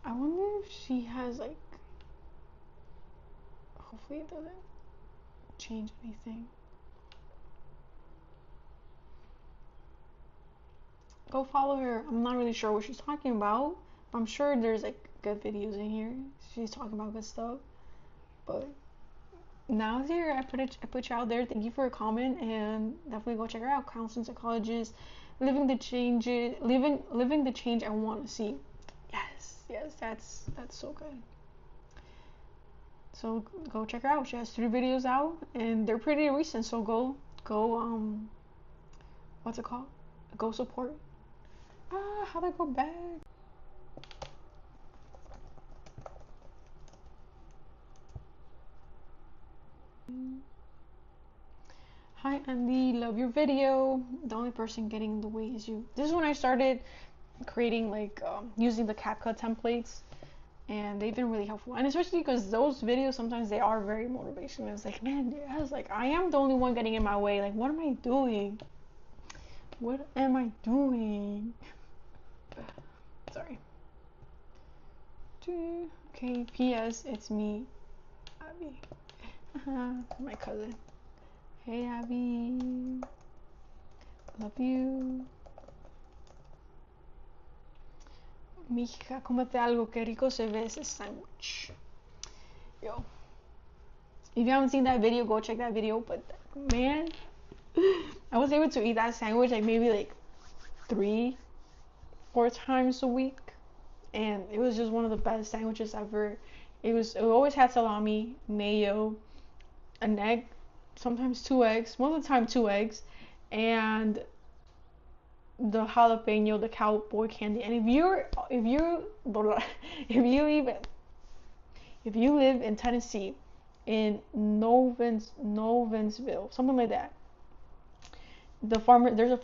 A: I wonder if she has like. Hopefully it doesn't change anything. Go follow her. I'm not really sure what she's talking about, but I'm sure there's like good videos in here. She's talking about good stuff. But now here, I put you out there. Thank you for a comment, and definitely go check her out. Counseling psychologist, living the change I want to see. Yes, that's so good. So go check her out. She has 3 videos out, and they're pretty recent. So go what's it called? Go support. How'd I go back? Hi Andy, love your video. The only person getting in the way is you. This is when I started creating like using the CapCut templates, and they've been really helpful. And especially because those videos sometimes they are very motivational. It's like, man, I was like, I am the only one getting in my way. Like, what am I doing? Sorry. Okay, P.S. It's me, Abby. My cousin. Hey, Abby. Love you. Mija, cómete algo. Qué rico se ve ese sandwich. Yo. If you haven't seen that video, go check that video. But man, I was able to eat that sandwich like maybe like 3-4 times a week, and it was just one of the best sandwiches ever. It always had salami, mayo, an egg, sometimes 2 eggs, most of the time 2 eggs, and the jalapeno, the cowboy candy. And if you live in Tennessee, in Novansville, something like that, there's a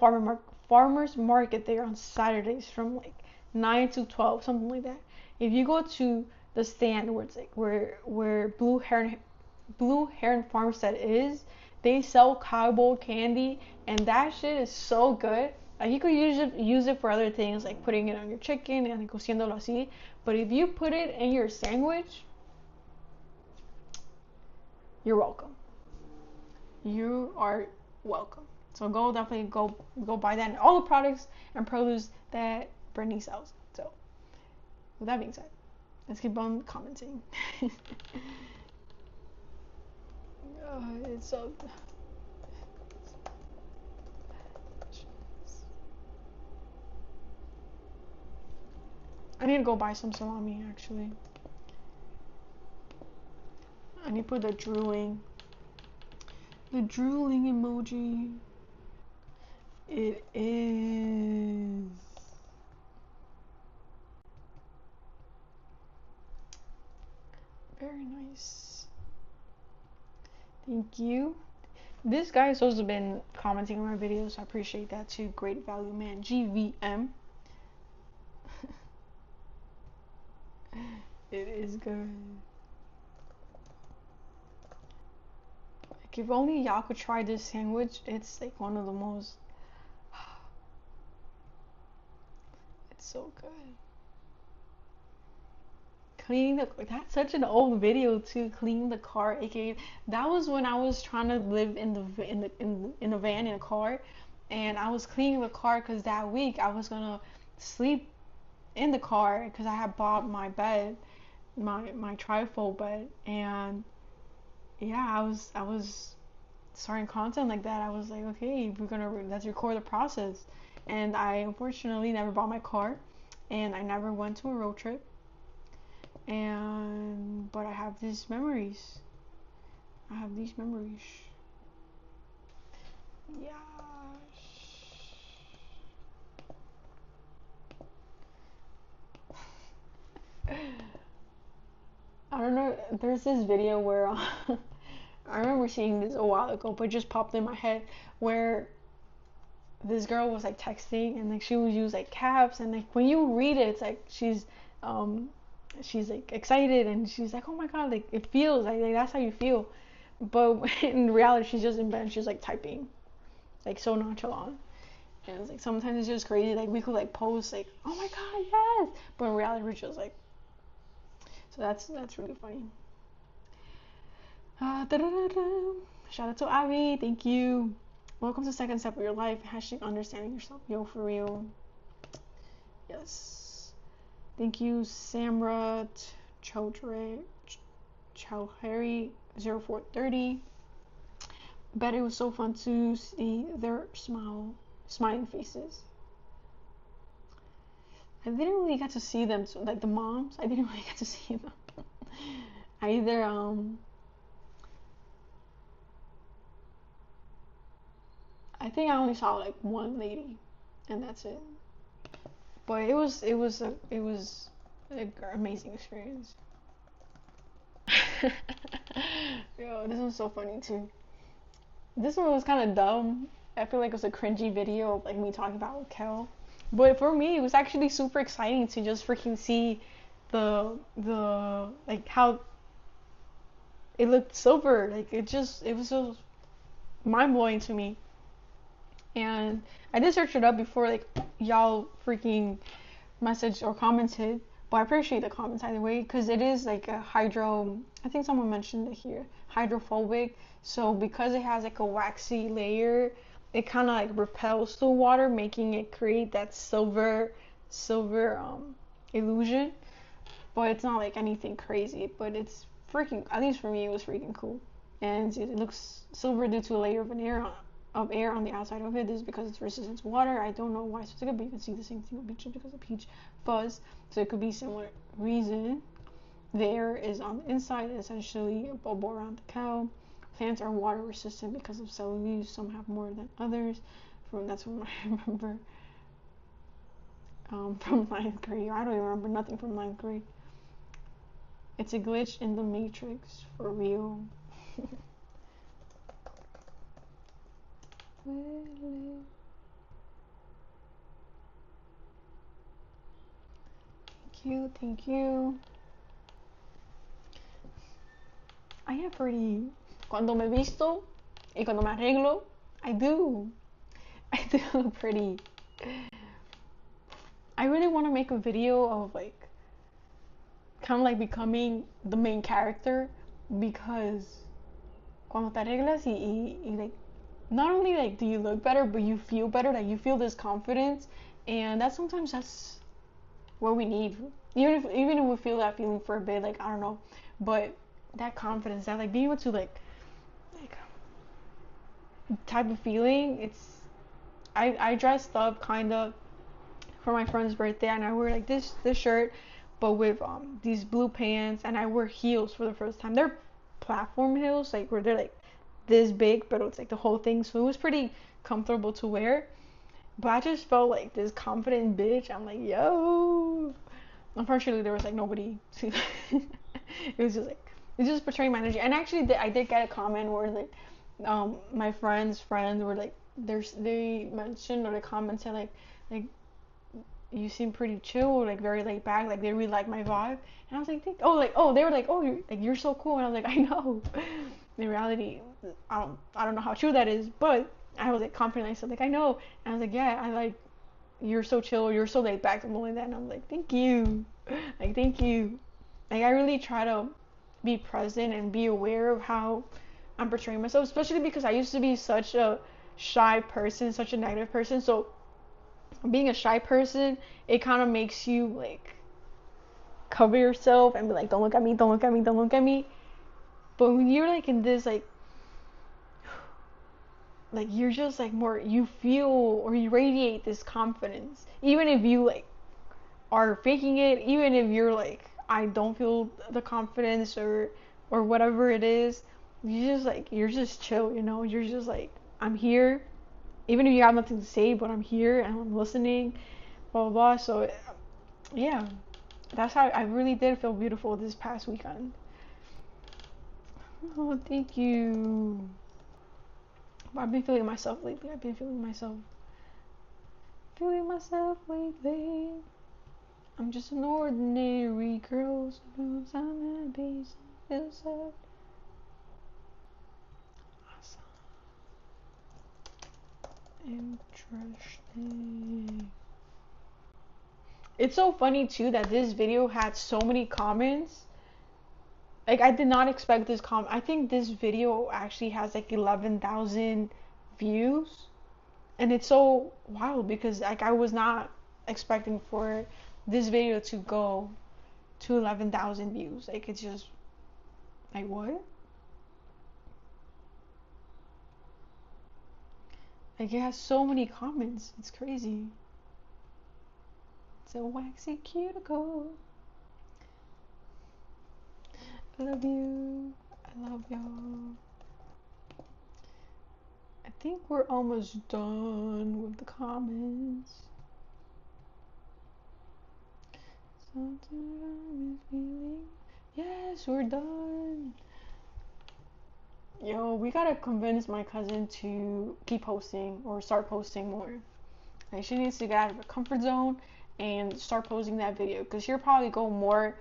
A: farmer's market there on Saturdays from like 9 to 12, something like that. If you go to the stand where it's like where Blue Heron Farmstead is, they sell cowboy candy, and that shit is so good. Like, you could use it for other things, like putting it on your chicken and cociéndolo así. But if you put it in your sandwich, you're welcome. You are welcome. So definitely go buy that and all the products and produce that Brittany sells. So with that being said, let's keep on commenting. It's so. I need to go buy some salami actually. I need to put the drooling emoji. It is. Very nice. Thank you. This guy has also been commenting on my videos, so I appreciate that too. Great value man, GVM. It is good. Like, if only y'all could try this sandwich. It's like one of the most. It's so good. That's such an old video too. Cleaning the car, aka that was when I was trying to live in a van in a car, and I was cleaning the car because that week I was gonna sleep in the car because I had bought my bed, my trifold bed, and yeah, I was starting content like that, I was like, okay, let's record the process. And I unfortunately never bought my car, and I never went to a road trip. But I have these memories. I have these memories. Yeah. I don't know. There's this video where I remember seeing this a while ago, but it just popped in my head where this girl was like texting and like she would use like caps, and like when you read it, it's like she's like excited and she's like, oh my god, like it feels like that's how you feel. But in reality, she's just in bed and she's like typing, like so nonchalant. And it's like sometimes it's just crazy. Like we could like post like, oh my god, yes, but in reality we're just like. So that's really funny. Shout out to Avi, thank you. Welcome to second step of your life. Hashtag understanding yourself. Yo, for real. Yes. Thank you, Samrat Chowdhury 0430. Bet it was so fun to see their smiling faces. I didn't really get to see them, like the moms. I didn't really get to see them. I think I only saw like one lady, and that's it. But it was an amazing experience. Yo, this was so funny too. This one was kind of dumb. I feel like it was a cringy video of like me talking about Kel. But for me, it was actually super exciting to just freaking see the like how it looked silver. Like it was so mind blowing to me. And I did search it up before like y'all freaking messaged or commented. But I appreciate the comments either way, because it is like a I think someone mentioned it here, hydrophobic. So because it has like a waxy layer, it kind of like repels the water, making it create that silver illusion. But it's not like anything crazy, but it's freaking, at least for me, it was freaking cool. And it looks silver due to a layer of air on the outside of it. This is because it's resistant to water. I don't know why specifically, but you can see the same thing with peach because of peach fuzz. So it could be similar reason. The air is on the inside, essentially a bubble around the cow. Plants are water resistant because of cellulose. Some have more than others. That's what I remember from 9th grade. I don't even remember nothing from 9th grade. It's a glitch in the matrix, for real. Thank you. I am pretty. Cuando me visto y cuando me arreglo, I do look pretty. I really want to make a video of like kind of like becoming the main character, because cuando te arreglas y like not only like do you look better, but you feel better, like you feel this confidence, and that's what we need. Even if we feel that feeling for a bit, like I don't know, but that confidence, that like being able to like type of feeling, I dressed up kind of for my friend's birthday, and I wear like this shirt, but with these blue pants, and I wear heels for the first time. They're platform heels, like where they're like this big, but it's like the whole thing, so it was pretty comfortable to wear. But I just felt like this confident bitch. I'm like, yo. Unfortunately, there was like nobody to. It was just portraying my energy. And actually, I did get a comment where like, my friends were like, they mentioned or they commented like you seem pretty chill, like very laid back, like they really like my vibe. And I was like, they were like, oh, you're so cool. And I was like, I know. In reality, I don't know how true that is, but I was like confident. I said like, I know. And I was like, yeah, I like, you're so chill, you're so laid back, something like that. And I'm like, thank you. Like, thank you. Like, I really try to be present and be aware of how I'm portraying myself, especially because I used to be such a shy person, such a negative person. So being a shy person, it kind of makes you like cover yourself and be like, don't look at me, don't look at me, don't look at me. But when you're like in this like like you're just like more, you feel or you radiate this confidence, even if you like are faking it, even if you're like, I don't feel the confidence or whatever it is. You're just chill, you know. You're just like, I'm here, even if you have nothing to say, but I'm here and I'm listening, blah blah blah. So yeah, that's how I really did feel beautiful this past weekend. Oh, thank you. I've been feeling myself lately. I'm just an ordinary girl, sometimes I'm happy, sometimes sad. Interesting. It's so funny too that this video had so many comments. Like, I did not expect this comment. I think this video actually has like 11,000 views, and it's so wild because like I was not expecting for this video to go to 11,000 views. Like, it's just like, what? Like, it has so many comments. It's crazy. It's a waxy cuticle. I love you. I love y'all. I think we're almost done with the comments. Sometimes feeling. Yes, we're done. Yo, we gotta convince my cousin to keep posting or start posting more. Like, she needs to get out of her comfort zone and start posting that video, because she'll probably go more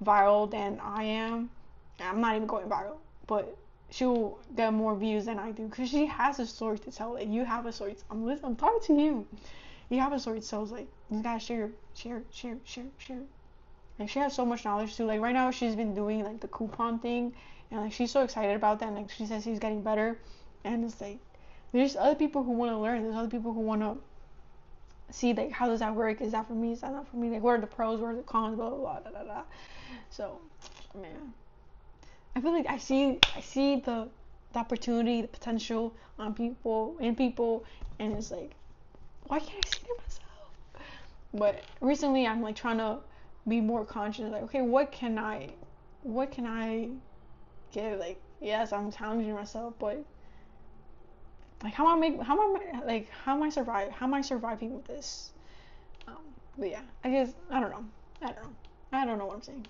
A: viral than I am. I'm not even going viral, but she'll get more views than I do, because she has a story to tell. Like, you have a story. I'm talking to you. You have a story to tell. It's like, you gotta share. Like, she has so much knowledge too. Like, right now she's been doing like the coupon thing, and like she's so excited about that. And like, she says she's getting better, and it's like, there's other people who want to learn. There's other people who want to see like, how does that work? Is that for me? Is that not for me? Like, what are the pros? What are the cons? Blah blah blah. Da, da, da. So, man, I feel like I see the opportunity, the potential on people, and it's like, why can't I see it myself? But recently, I'm like trying to be more conscious. Like, okay, what can I give? Like, yes, I'm challenging myself, but like, how am I surviving with this? But yeah, I guess I don't know what I'm saying.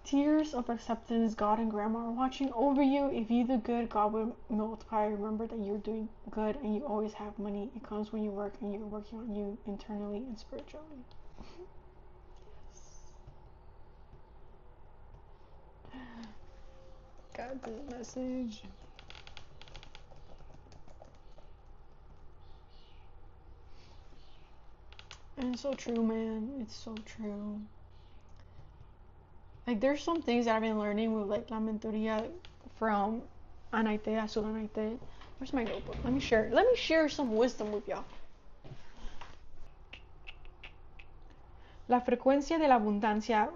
A: Tears of acceptance. God and grandma are watching over you. If you do good, God will multiply. Remember that you're doing good and you always have money. It comes when you work, and you're working on you internally and spiritually. Got this message. And it's so true, man. It's so true. Like, there's some things that I've been learning with like La Mentoría from Anaite, Azul Anaite. Where's my notebook? Let me share some wisdom with y'all. La frecuencia de la abundancia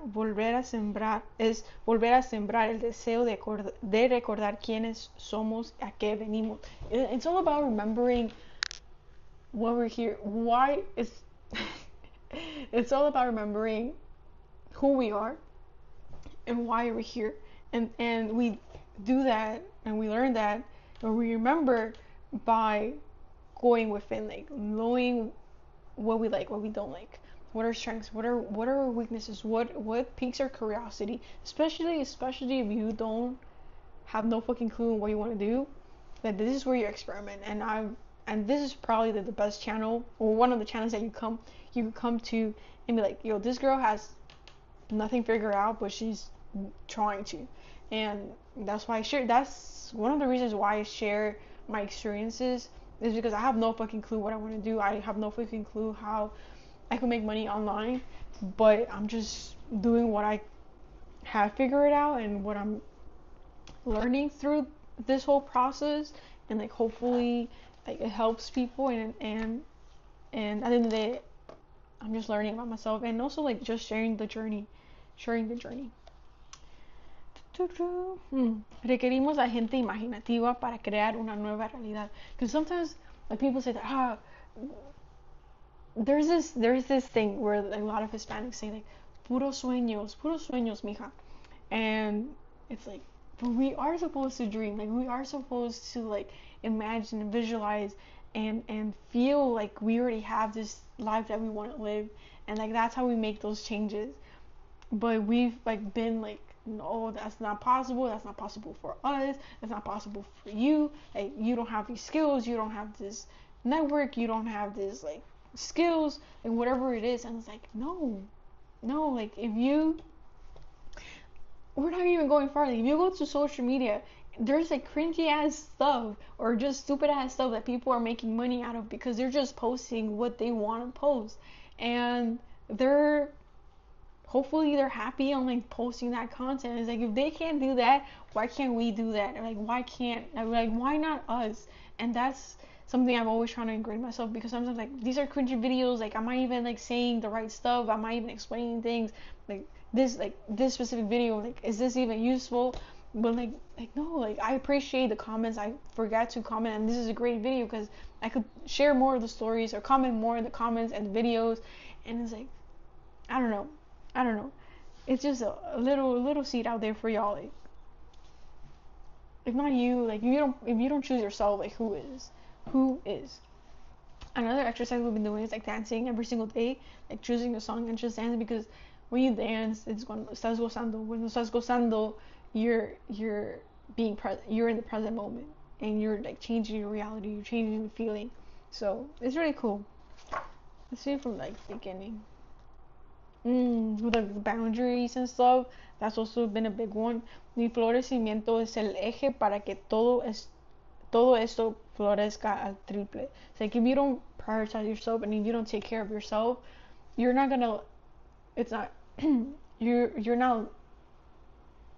A: es volver a sembrar el deseo de recordar quiénes somos, a qué venimos. It's all about remembering when we're here. Why is it's all about remembering who we are and why we're here. And we do that and we learn that, and we remember by going within, like knowing what we like, what we don't like, what are strengths, what are our weaknesses, what piques our curiosity, especially if you don't have no fucking clue what you want to do. That this is where you experiment. And this is probably the best channel, or one of the channels that you can come to and be like, yo, this girl has nothing figured out, but she's trying to. And that's why I share. That's one of the reasons why I share my experiences, is because I have no fucking clue what I want to do. I have no fucking clue how I can make money online, but I'm just doing what I have figured out and what I'm learning through this whole process, and like, hopefully, like, it helps people, and at the end of the day, I'm just learning about myself, and also like just sharing the journey. Requerimos a gente imaginativa para crear una nueva realidad. Because sometimes, like, people say that, there's this thing where like, a lot of Hispanics say like, puros sueños, mija. And it's like, but we are supposed to dream. Like, we are supposed to like imagine and visualize and feel like we already have this life that we want to live. And like, that's how we make those changes. But we've like been like, no, that's not possible. That's not possible for us. That's not possible for you. Like, you don't have these skills. You don't have this network. You don't have this like skills and whatever it is. And it's like, no, like, if you, we're not even going farther. If you go to social media, there's like cringy ass stuff or just stupid ass stuff that people are making money out of because they're just posting what they want to post. And hopefully they're happy on like posting that content. It's like, if they can't do that, why can't we do that? Like, why not us? And that's something I've always trying to ingrain myself, because sometimes like, these are cringy videos, like, am I even like saying the right stuff? Am I even explaining things? Like this specific video, like, is this even useful? But like no, like, I appreciate the comments. I forgot to comment, and this is a great video because I could share more of the stories or comment more in the comments and the videos. And it's like, I don't know. It's just a little seed out there for y'all. Like, if not you, like, if you don't choose yourself, like, who is? Another exercise we've been doing is like dancing every single day, like choosing a song and just dancing, because when you dance, it's cuando estás gozando. When estás gozando, you're being present. You're in the present moment, and you're like changing your reality. You're changing the feeling. So it's really cool. Let's see from like the beginning. With the boundaries and stuff, that's also been a big one. Mi florecimiento es el eje para que todo esto florezca al triple. It's like, if you don't prioritize yourself and if you don't take care of yourself, you're not gonna. It's not. you're not.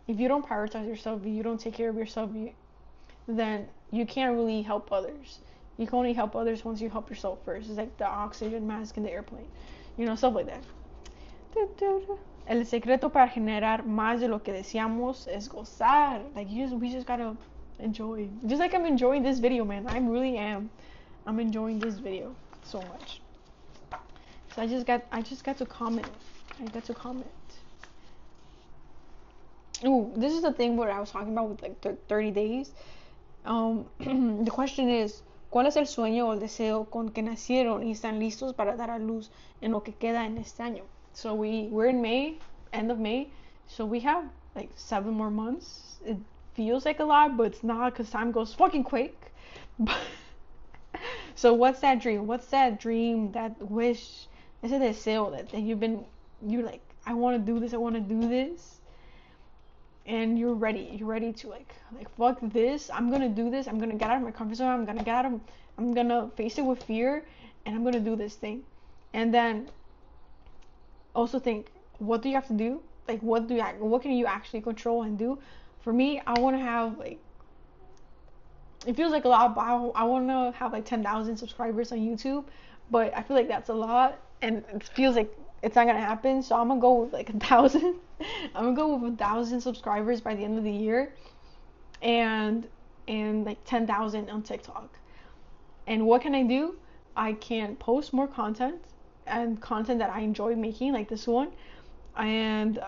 A: If you don't prioritize yourself, if you don't take care of yourself, then you can't really help others. You can only help others once you help yourself first. It's like the oxygen mask in the airplane, stuff like that. El secreto para generar más de lo que deseamos es gozar. Like, we just gotta enjoy. Just like I'm enjoying this video, man. I really am. I'm enjoying this video so much. So I just got to comment. Ooh, this is the thing what I was talking about with like 30 days. The question is, ¿cuál es el sueño o el deseo con que nacieron y están listos para dar a luz en lo que queda en este año? So we're in May, end of May, so we have like 7 more months. It feels like a lot, but it's not, because time goes fucking quick. So what's that dream? That wish, ese deseo that you're like, I want to do this, and you're ready to like fuck this, I'm gonna do this, I'm gonna get out of my comfort zone, I'm gonna face it with fear, and I'm gonna do this thing. And then also think, what do you have to do? Like, what can you actually control and do? For me, I want to have like, it feels like a lot, but I want to have like 10,000 subscribers on YouTube, but I feel like that's a lot, and it feels like it's not gonna happen. So I'm gonna go with like 1,000. I'm gonna go with 1,000 subscribers by the end of the year, and like 10,000 on TikTok. And what can I do? I can post more content, and content that I enjoy making, like this one, and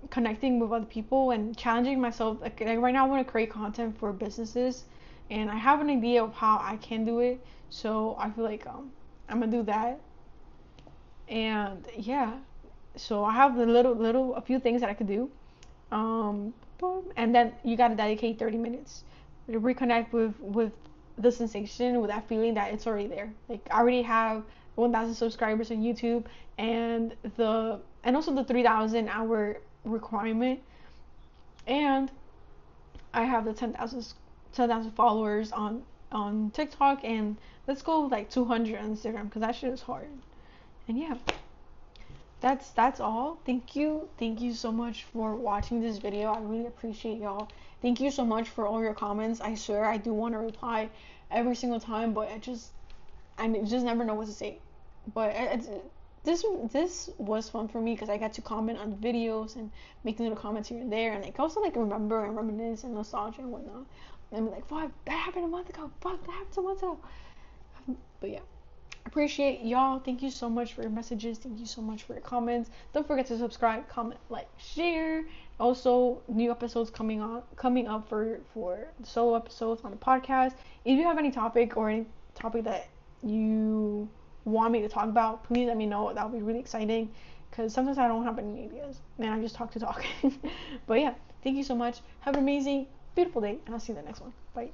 A: connecting with other people and challenging myself. Like right now I want to create content for businesses, and I have an idea of how I can do it, so I feel like I'm gonna do that. And yeah, so I have a few things that I could do, and then you gotta dedicate 30 minutes to reconnect with the sensation, with that feeling that it's already there. Like, I already have 1,000 subscribers on YouTube, and also the 3,000 hour requirement, and I have the 10,000 followers on TikTok, and let's go with like 200 on Instagram, because that shit is hard. And yeah, that's all. Thank you so much for watching this video. I really appreciate y'all. Thank you so much for all your comments. I swear I do want to reply every single time, but I just never know what to say. But this was fun for me because I got to comment on videos and make little comments here and there, and like also like remember and reminisce and nostalgia and whatnot. And be like, fuck, that happened a month ago. Fuck, that happened a month ago. But yeah, appreciate y'all. Thank you so much for your messages. Thank you so much for your comments. Don't forget to subscribe, comment, like, share. Also, new episodes coming up for solo episodes on the podcast. If you have any topic or any topic that you want me to talk about, please let me know. That would be really exciting because sometimes I don't have any ideas. Man, I just talk to talk. But yeah, thank you so much. Have an amazing, beautiful day, and I'll see you in the next one. Bye.